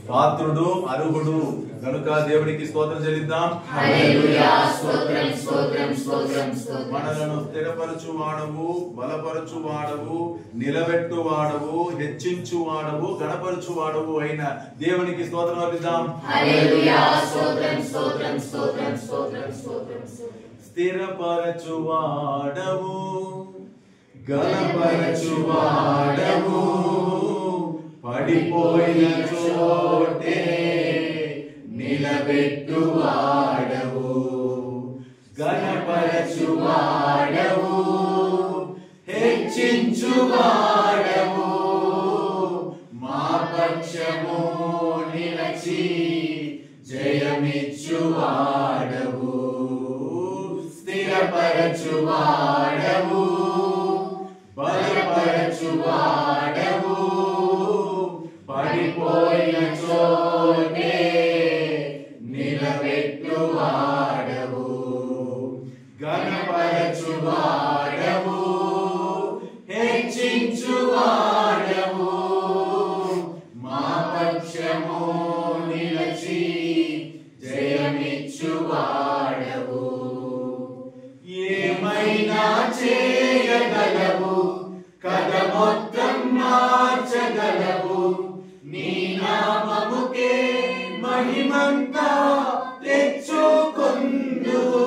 పాత్రుడు అర్హుడు కనుక దేవునికి స్తోత్రం చెల్లిద్దాం. హల్లెలూయా స్తోత్రం స్తోత్రం స్తోత్రం స్తోత్రం. మనలను స్థిరపరచు వాడవు, బలపరచు వాడవు, నిలబెట్టు వాడవు, హెచ్చించు వాడవు, గణపరచు వాడవు అయిన దేవునికి స్తోత్రం అర్పిద్దాం. హల్లెలూయా స్తోత్రం స్తోత్రం స్తోత్రం స్తోత్రం స్తోత్రం. స్థిరపరచు వాడవు, గణపరచు వాడవు, పడిపోయిన చోటే నిలబెట్టు వాడవు, గణపరచు వాడవు, హెచ్చించు వాడవు, మా పక్షము నిలచి జయమిచ్చు వాడవు, స్థిరపరచు వాడవు, బలపరచు వాడవు, పడిపోయిన చోటే నిలబెట్టు వాడవు, గణపరచు వాడవు, హెచ్చించు వాడవు, మా పక్షము నిలచి జయమిచ్చు వాడవు. ఏమైనా చేయగలవు, కథ మొత్తం మార్చగలవు, నీ నామముకే మహిమంతా తెచ్చుకొందువు.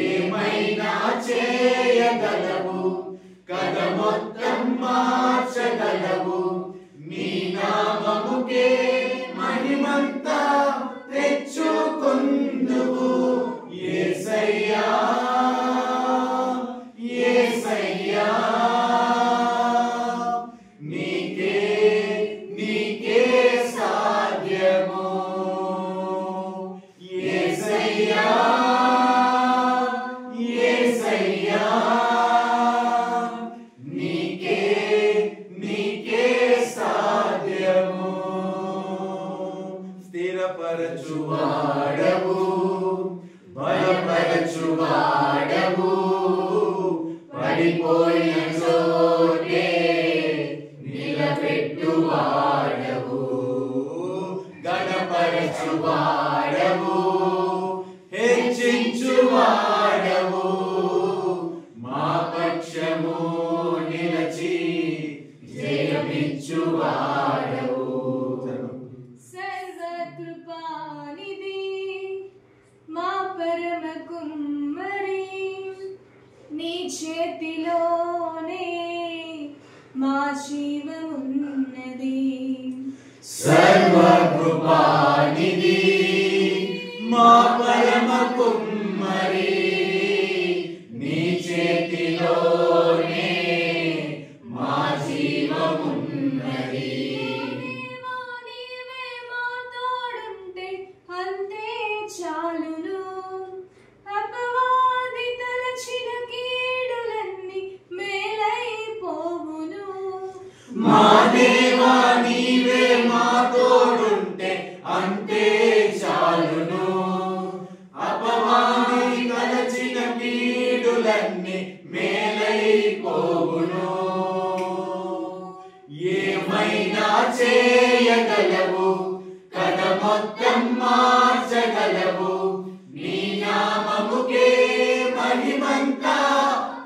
ఏమైనా చేయగలవు, కథ మొత్తం మార్చగలవు, నీ నామముకే మహిమంతా తెచ్చుకొందువు. యేసయ్యా యేసయ్యా నీకే నీకే సాధ్యము. యేసయ్యా యేసయ్యా నీకే నీకే సాధ్యము. స్థిరపరచు వాడవు, బలపరచు వాడవు, పడిపోయిన చోటే నిలబెట్టు వాడవు, గణపరచు వాడవు, హెచ్చించు వాడవు, మా పక్షము నిలచి జయమిచ్చు వాడవు. సర్వకృపానిధి మా పరమ కుమ్మరి, నీ చేతిలోనే మా జీవమున్నది. సర్వకృపానిధి మా పరమ కుమ్మరి, నీ చేతిలోనే మా జీవమున్నది. దేవా, నీవే మా తోడుంటే అంతే చాలును, అపవాది తలచిన కీడులన్నీ మేలైపోవును. మా దేవా నీవే మా తోడుంటే అంతే చాలును, అపవాది తలచిన కీడులన్నీ మేలైపోవును. ఏమైనా చేయగలవు, కథ మొత్తం మార్చగలవు, నీ నామముకే మహిమంతా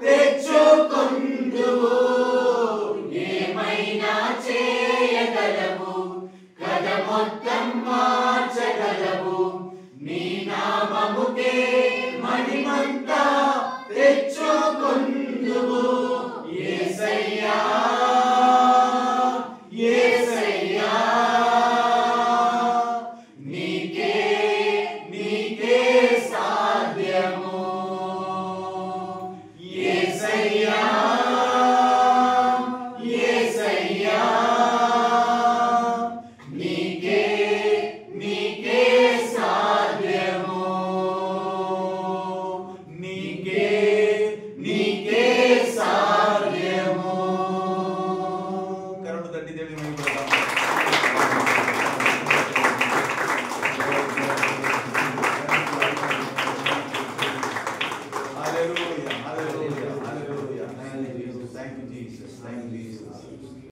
తెచ్చుకొందువు. ఏమైనా చేయగలవు, కథ మొత్తం మార్చగలవు, నీ నామముకే మహిమంతా తెచ్చుకొందువు. యేసయ్యా యేసయ్యా నీకే నీకే సాధ్యము. యేసయ్యా యేసయ్యా నీకే నీకే సాధ్యము. నీకే నీకే సాధ్యము. కరుణ తండ్రి దేవుని మహిమ